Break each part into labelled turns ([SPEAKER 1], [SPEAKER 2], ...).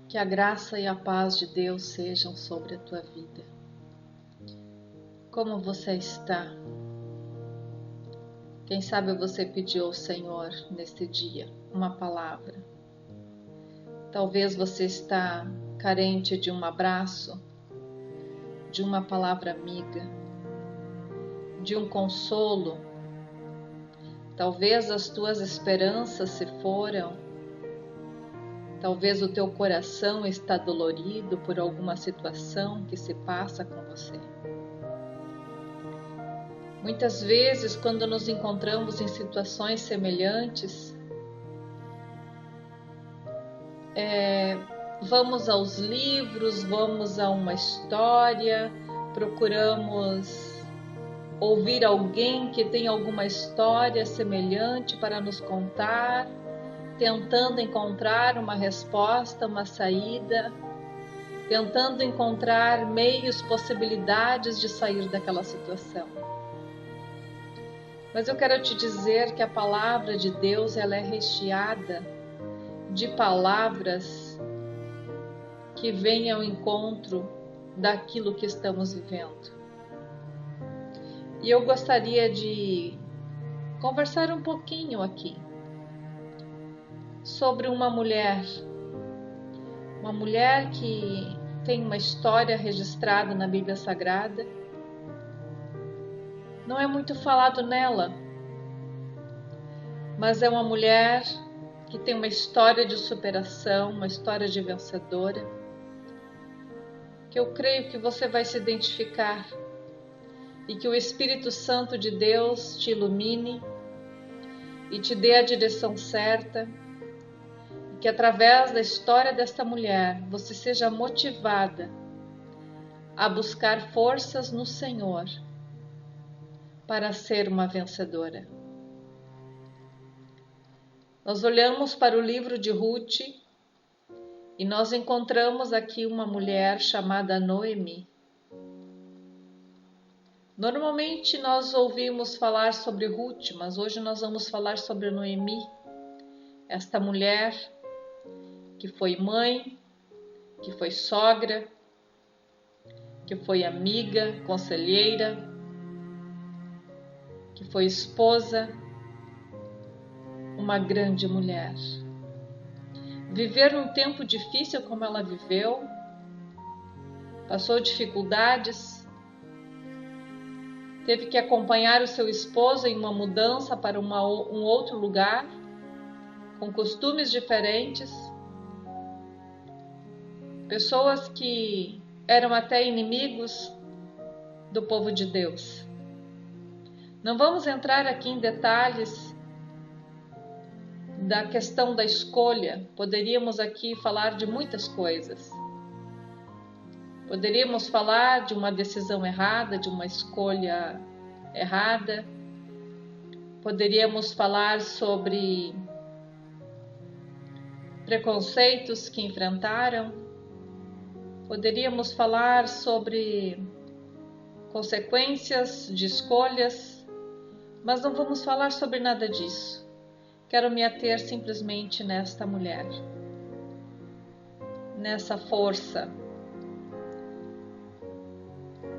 [SPEAKER 1] Que a graça e a paz de Deus sejam sobre a tua vida. Como você está? Quem sabe você pediu ao Senhor neste dia uma palavra. Talvez você está carente de um abraço, de uma palavra amiga, de um consolo. Talvez as tuas esperanças se foram. Talvez o teu coração está dolorido por alguma situação que se passa com você. Muitas vezes, quando nos encontramos em situações semelhantes, vamos aos livros, vamos a uma história, procuramos ouvir alguém que tem alguma história semelhante para nos contar, tentando encontrar uma resposta, uma saída, tentando encontrar meios, possibilidades de sair daquela situação. Mas eu quero te dizer que a palavra de Deus ela é recheada de palavras que vêm ao encontro daquilo que estamos vivendo. E eu gostaria de conversar um pouquinho aqui sobre uma mulher que tem uma história registrada na Bíblia Sagrada. Não é muito falado nela, mas é uma mulher que tem uma história de superação, uma história de vencedora, que eu creio que você vai se identificar e que o Espírito Santo de Deus te ilumine e te dê a direção certa, e que através da história desta mulher você seja motivada a buscar forças no Senhor para ser uma vencedora. Nós olhamos para o livro de Ruth e nós encontramos aqui uma mulher chamada Noemi. Normalmente nós ouvimos falar sobre Ruth, mas hoje nós vamos falar sobre Noemi, esta mulher que foi mãe, que foi sogra, que foi amiga, conselheira, que foi esposa, uma grande mulher. Viver num tempo difícil como ela viveu, passou dificuldades, teve que acompanhar o seu esposo em uma mudança para um outro lugar, com costumes diferentes, pessoas que eram até inimigos do povo de Deus. Não vamos entrar aqui em detalhes da questão da escolha, poderíamos aqui falar de muitas coisas. Poderíamos falar de uma decisão errada, de uma escolha errada. Poderíamos falar sobre preconceitos que enfrentaram. Poderíamos falar sobre consequências de escolhas, mas não vamos falar sobre nada disso. Quero me ater simplesmente nesta mulher, nessa força.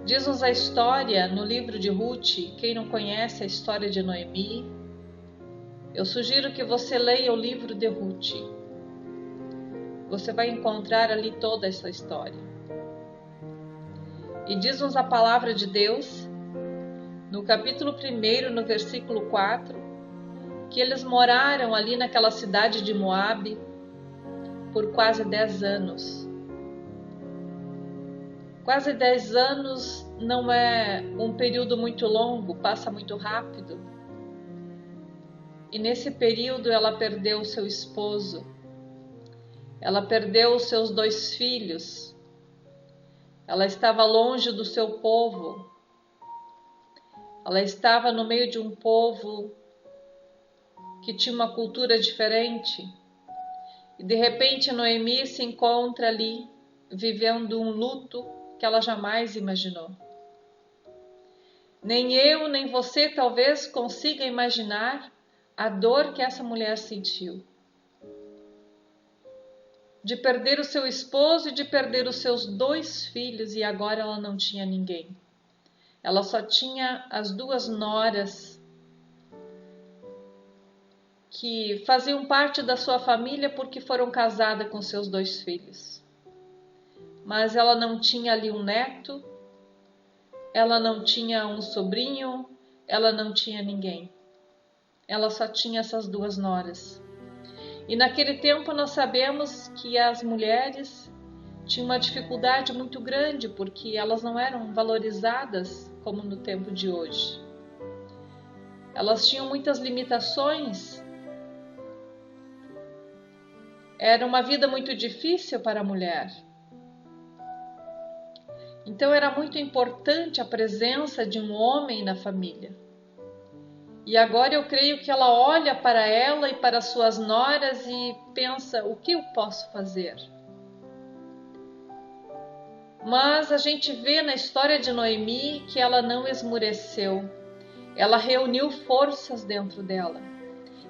[SPEAKER 1] Diz-nos a história no livro de Ruth. Quem não conhece a história de Noemi, eu sugiro que você leia o livro de Ruth. Você vai encontrar ali toda essa história. E diz-nos a palavra de Deus, no capítulo 1, no versículo 4, que eles moraram ali naquela cidade de Moabe por quase 10 anos. Quase 10 anos não é um período muito longo, passa muito rápido. E nesse período ela perdeu seu esposo, ela perdeu os seus 2 filhos, ela estava longe do seu povo, ela estava no meio de um povo que tinha uma cultura diferente. E de repente Noemi se encontra ali, vivendo um luto que ela jamais imaginou. Nem eu, nem você talvez consiga imaginar a dor que essa mulher sentiu. de perder o seu esposo e de perder os seus 2 filhos, e agora ela não tinha ninguém. Ela só tinha as 2 noras que faziam parte da sua família porque foram casadas com seus 2 filhos. Mas ela não tinha ali um neto, ela não tinha um sobrinho, ela não tinha ninguém. Ela só tinha essas 2 noras. E naquele tempo nós sabemos que as mulheres tinham uma dificuldade muito grande porque elas não eram valorizadas como no tempo de hoje. Elas tinham muitas limitações. Era uma vida muito difícil para a mulher. Então era muito importante a presença de um homem na família. E agora eu creio que ela olha para ela e para suas noras e pensa: o que eu posso fazer? Mas a gente vê na história de Noemi que ela não esmureceu. Ela reuniu forças dentro dela.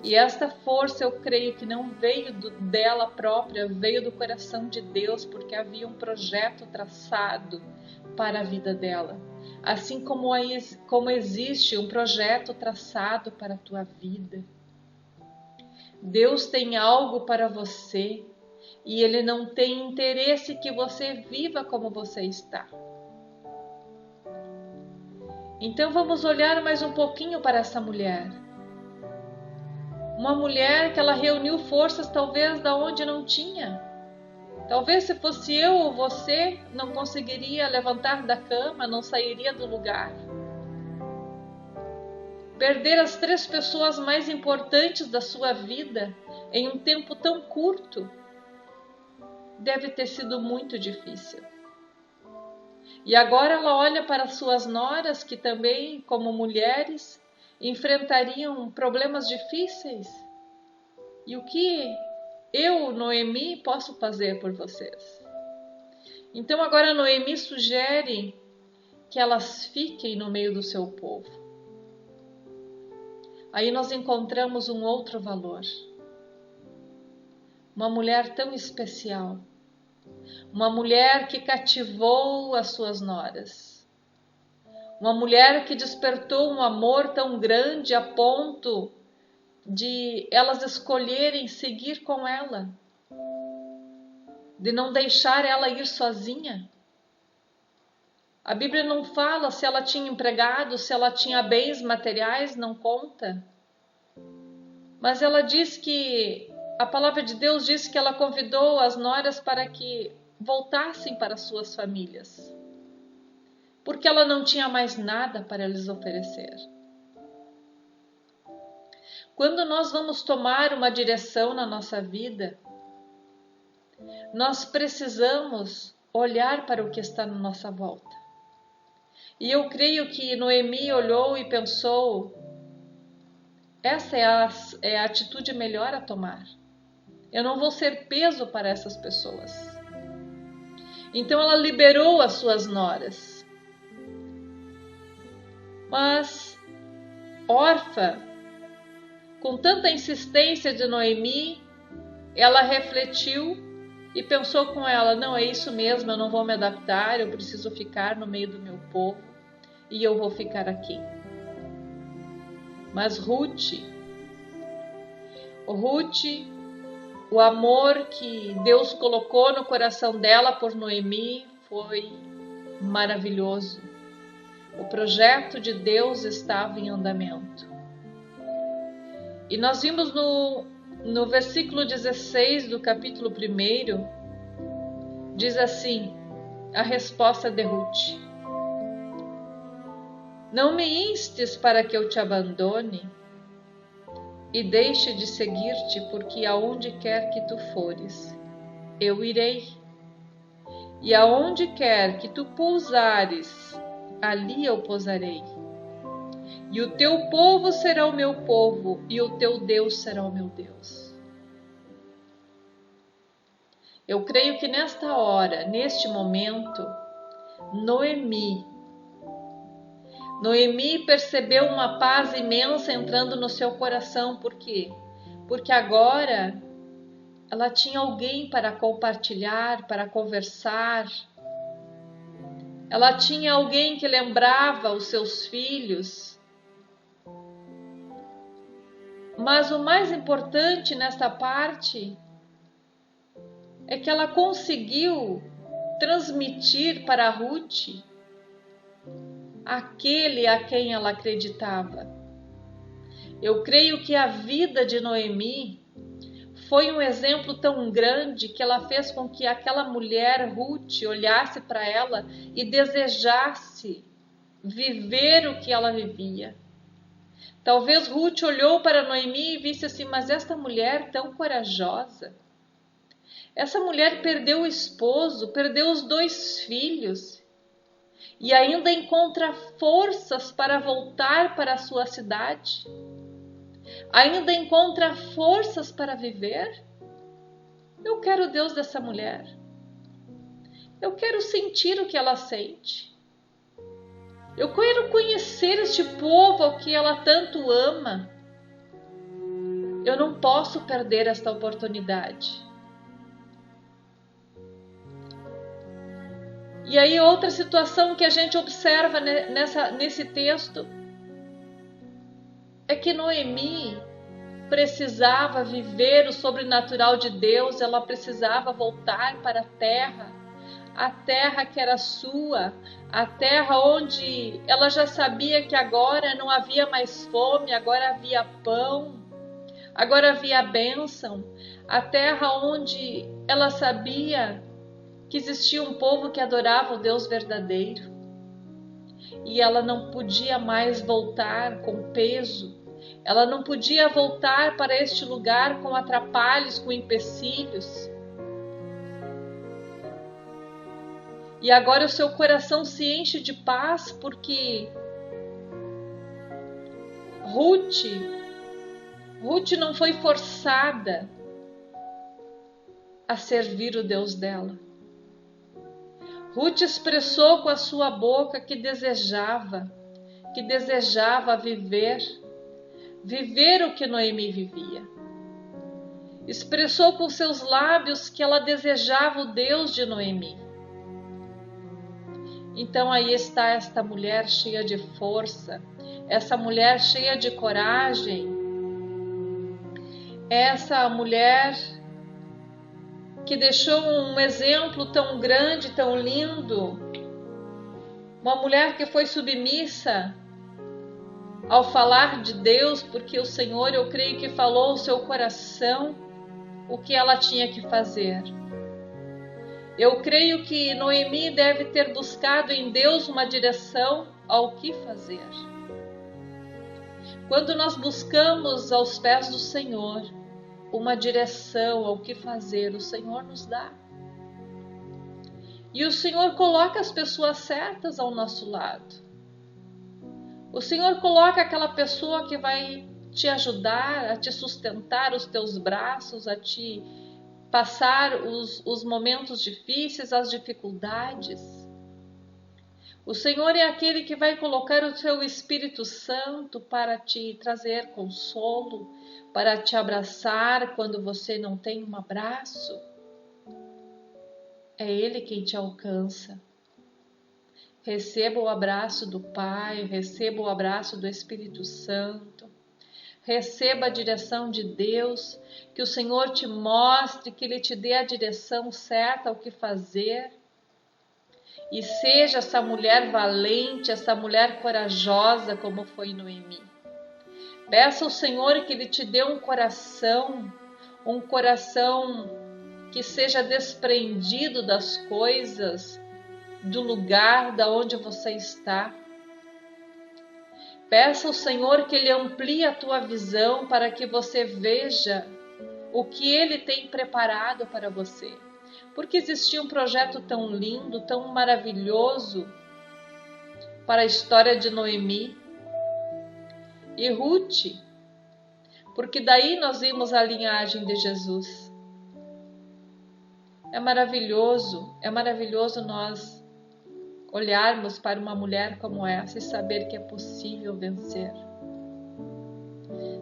[SPEAKER 1] E esta força eu creio que não veio dela própria, veio do coração de Deus, porque havia um projeto traçado para a vida dela. Assim como existe um projeto traçado para a tua vida. Deus tem algo para você e Ele não tem interesse que você viva como você está. Então vamos olhar mais um pouquinho para essa mulher. Uma mulher que ela reuniu forças talvez da onde não tinha. Talvez se fosse eu ou você, não conseguiria levantar da cama, não sairia do lugar. Perder as 3 pessoas mais importantes da sua vida em um tempo tão curto deve ter sido muito difícil. E agora ela olha para suas noras que também, como mulheres, enfrentariam problemas difíceis. E o que eu, Noemi, posso fazer por vocês? Então agora Noemi sugere que elas fiquem no meio do seu povo. Aí nós encontramos um outro valor. Uma mulher tão especial. Uma mulher que cativou as suas noras. Uma mulher que despertou um amor tão grande a ponto de elas escolherem seguir com ela, de não deixar ela ir sozinha. A Bíblia não fala se ela tinha empregado, se ela tinha bens materiais, não conta. Mas ela diz que, a palavra de Deus diz que ela convidou as noras para que voltassem para suas famílias, porque ela não tinha mais nada para lhes oferecer. Quando nós vamos tomar uma direção na nossa vida, nós precisamos olhar para o que está na nossa volta. E eu creio que Noemi olhou e pensou: essa é a atitude melhor a tomar. Eu não vou ser peso para essas pessoas. Então ela liberou as suas noras. Mas Orfa, com tanta insistência de Noemi, ela refletiu e pensou com ela: não, é isso mesmo, eu não vou me adaptar, eu preciso ficar no meio do meu povo e eu vou ficar aqui. Mas Ruth, o amor que Deus colocou no coração dela por Noemi foi maravilhoso. O projeto de Deus estava em andamento. E nós vimos no versículo 16 do capítulo 1, diz assim, a resposta de Ruth: não me instes para que eu te abandone e deixe de seguir-te, porque aonde quer que tu fores, eu irei. E aonde quer que tu pousares, ali eu pousarei. E o teu povo será o meu povo, e o teu Deus será o meu Deus. Eu creio que nesta hora, neste momento, Noemi percebeu uma paz imensa entrando no seu coração. Por quê? Porque agora ela tinha alguém para compartilhar, para conversar. Ela tinha alguém que lembrava os seus filhos. Mas o mais importante nesta parte é que ela conseguiu transmitir para Ruth aquele a quem ela acreditava. Eu creio que a vida de Noemi foi um exemplo tão grande que ela fez com que aquela mulher, Ruth, olhasse para ela e desejasse viver o que ela vivia. Talvez Ruth olhou para Noemi e visse assim, mas esta mulher tão corajosa, essa mulher perdeu o esposo, perdeu os 2 filhos e ainda encontra forças para voltar para a sua cidade. Ainda encontra forças para viver? Eu quero o Deus dessa mulher. Eu quero sentir o que ela sente. Eu quero conhecer este povo ao que ela tanto ama. Eu não posso perder esta oportunidade. E aí outra situação que a gente observa nesse texto é que Noemi precisava viver o sobrenatural de Deus, ela precisava voltar para a terra que era sua, a terra onde ela já sabia que agora não havia mais fome, agora havia pão, agora havia bênção, a terra onde ela sabia que existia um povo que adorava o Deus verdadeiro. E ela não podia mais voltar com peso, ela não podia voltar para este lugar com atrapalhos, com empecilhos. E agora o seu coração se enche de paz porque Ruth não foi forçada a servir o Deus dela. Ruth expressou com a sua boca que desejava viver o que Noemi vivia. Expressou com seus lábios que ela desejava o Deus de Noemi. Então aí está esta mulher cheia de força, essa mulher cheia de coragem, essa mulher que deixou um exemplo tão grande, tão lindo, uma mulher que foi submissa ao falar de Deus, porque o Senhor, eu creio que falou ao seu coração o que ela tinha que fazer. Eu creio que Noemi deve ter buscado em Deus uma direção ao que fazer. Quando nós buscamos aos pés do Senhor uma direção ao que fazer, o Senhor nos dá. E o Senhor coloca as pessoas certas ao nosso lado. O Senhor coloca aquela pessoa que vai te ajudar, a te sustentar os teus braços, a te passar os momentos difíceis, as dificuldades. O Senhor é aquele que vai colocar o seu Espírito Santo para te trazer consolo, para te abraçar quando você não tem um abraço. É Ele quem te alcança. Receba o abraço do Pai, receba o abraço do Espírito Santo. Receba a direção de Deus, que o Senhor te mostre, que Ele te dê a direção certa ao que fazer. E seja essa mulher valente, essa mulher corajosa como foi Noemi. Peça ao Senhor que Ele te dê um coração que seja desprendido das coisas, do lugar da onde você está. Peça ao Senhor que Ele amplie a tua visão para que você veja o que Ele tem preparado para você. Porque existia um projeto tão lindo, tão maravilhoso para a história de Noemi e Ruth, porque daí nós vimos a linhagem de Jesus. É maravilhoso nós olharmos para uma mulher como essa e saber que é possível vencer.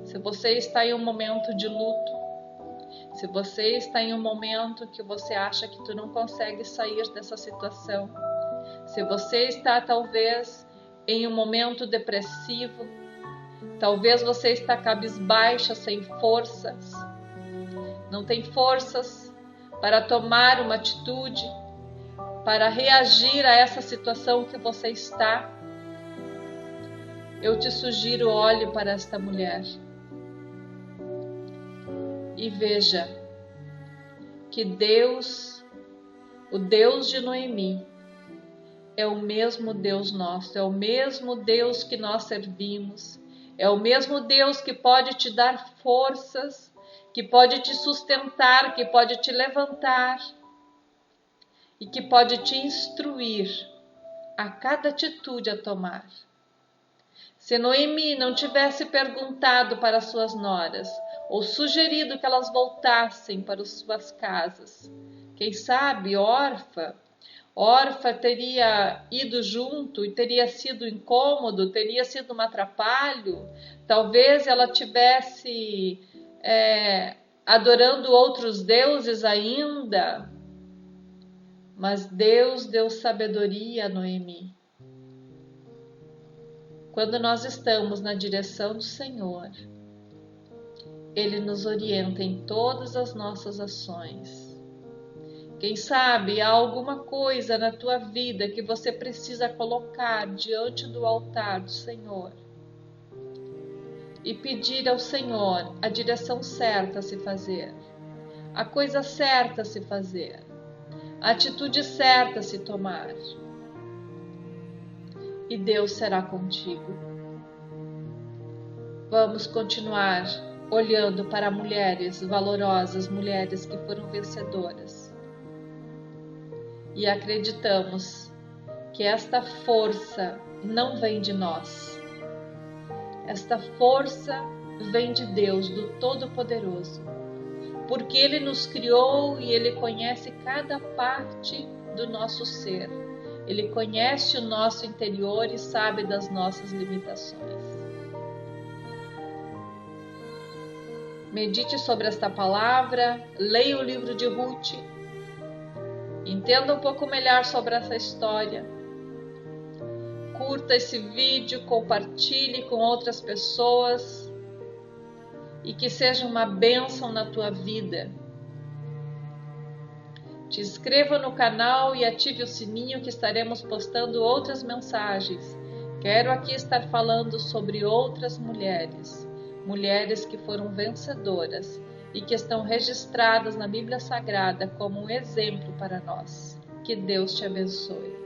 [SPEAKER 1] Se você está em um momento de luto, Se você está em um momento que você acha que tu não consegue sair dessa situação, se você está talvez em um momento depressivo, talvez você está cabisbaixa, sem forças, não tem forças para tomar uma atitude, para reagir a essa situação que você está, eu te sugiro, olhe para esta mulher e veja que Deus, o Deus de Noemi, é o mesmo Deus nosso, é o mesmo Deus que nós servimos, é o mesmo Deus que pode te dar forças, que pode te sustentar, que pode te levantar e que pode te instruir a cada atitude a tomar. Se Noemi não tivesse perguntado para suas noras, ou sugerido que elas voltassem para as suas casas, quem sabe Orfa teria ido junto e teria sido incômodo, teria sido um atrapalho, talvez ela tivesse adorando outros deuses ainda, mas Deus deu sabedoria a Noemi. Quando nós estamos na direção do Senhor, Ele nos orienta em todas as nossas ações. Quem sabe há alguma coisa na tua vida que você precisa colocar diante do altar do Senhor e pedir ao Senhor a direção certa a se fazer, a coisa certa a se fazer, a atitude certa a se tomar. E Deus será contigo. Vamos continuar olhando para mulheres valorosas, mulheres que foram vencedoras. E acreditamos que esta força não vem de nós. Esta força vem de Deus, do Todo-Poderoso. Porque Ele nos criou e Ele conhece cada parte do nosso ser. Ele conhece o nosso interior e sabe das nossas limitações. Medite sobre esta palavra, leia o livro de Ruth, entenda um pouco melhor sobre essa história. Curta esse vídeo, compartilhe com outras pessoas e que seja uma bênção na tua vida. Te inscreva no canal e ative o sininho que estaremos postando outras mensagens. Quero aqui estar falando sobre outras mulheres, mulheres que foram vencedoras e que estão registradas na Bíblia Sagrada como um exemplo para nós. Que Deus te abençoe.